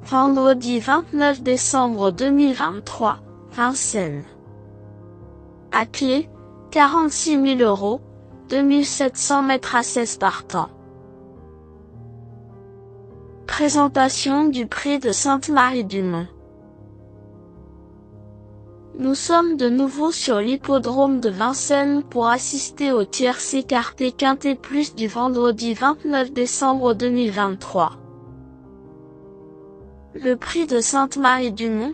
Vendredi 29 décembre 2023, Vincennes. À clé, 46 000 €, 2700 mètres à 16 partants. Présentation du prix de Sainte-Marie-du-Mont. Nous sommes de nouveau sur l'hippodrome de Vincennes pour assister au tiercé quarté quinté plus du vendredi 29 décembre 2023. Le prix de Sainte-Marie-du-Mont,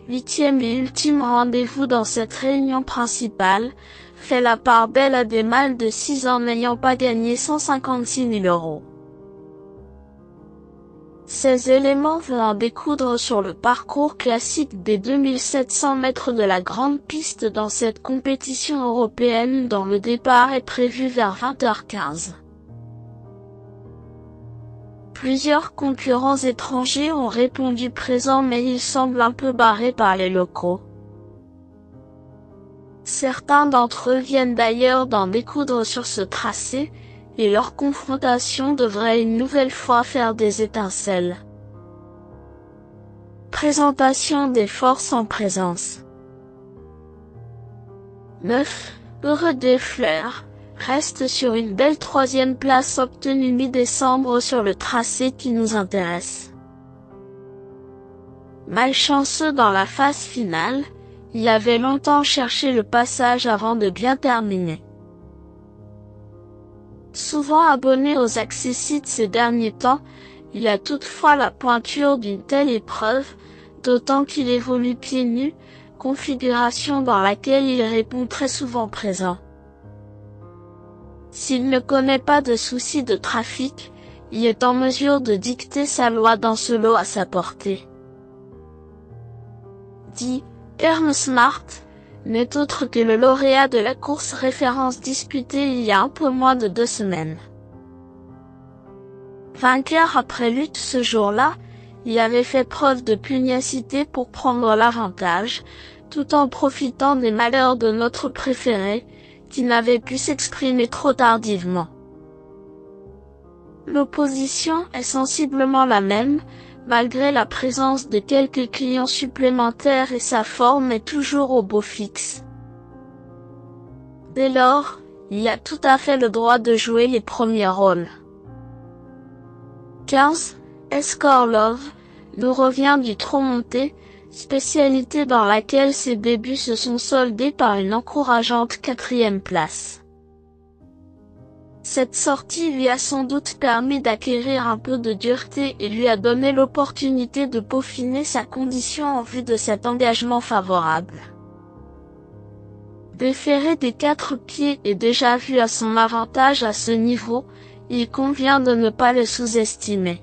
8e et ultime rendez-vous dans cette réunion principale, fait la part belle à des mâles de 6 ans n'ayant pas gagné 156 000 €. Ces éléments vont en découdre sur le parcours classique des 2700 mètres de la grande piste dans cette compétition européenne dont le départ est prévu vers 20h15. Plusieurs concurrents étrangers ont répondu présents mais ils semblent un peu barrés par les locaux. Certains d'entre eux viennent d'ailleurs d'en découdre sur ce tracé, et leur confrontation devrait une nouvelle fois faire des étincelles. Présentation des forces en présence. 9. Heureux des Fleurs reste sur une belle 3e place obtenue mi-décembre sur le tracé qui nous intéresse. Malchanceux dans la phase finale, il avait longtemps cherché le passage avant de bien terminer. Souvent abonné aux accessites ces derniers temps, il a toutefois la pointure d'une telle épreuve, d'autant qu'il évolue pieds nus, configuration dans laquelle il répond très souvent présent. S'il ne connaît pas de soucis de trafic, il est en mesure de dicter sa loi dans ce lot à sa portée. 10. Earn Smart n'est autre que le lauréat de la course référence disputée il y a un peu moins de 2 semaines. Vainqueur après lutte ce jour-là, il avait fait preuve de pugnacité pour prendre l'avantage, tout en profitant des malheurs de notre préféré, qui n'avait pu s'exprimer trop tardivement. L'opposition est sensiblement la même, malgré la présence de quelques clients supplémentaires et sa forme est toujours au beau fixe. Dès lors, il a tout à fait le droit de jouer les premiers rôles. 15. Escort Love nous revient du trot monté, spécialité dans laquelle ses débuts se sont soldés par une encourageante 4e place. Cette sortie lui a sans doute permis d'acquérir un peu de dureté et lui a donné l'opportunité de peaufiner sa condition en vue de cet engagement favorable. Déféré des 4 pieds et déjà vu à son avantage à ce niveau, il convient de ne pas le sous-estimer.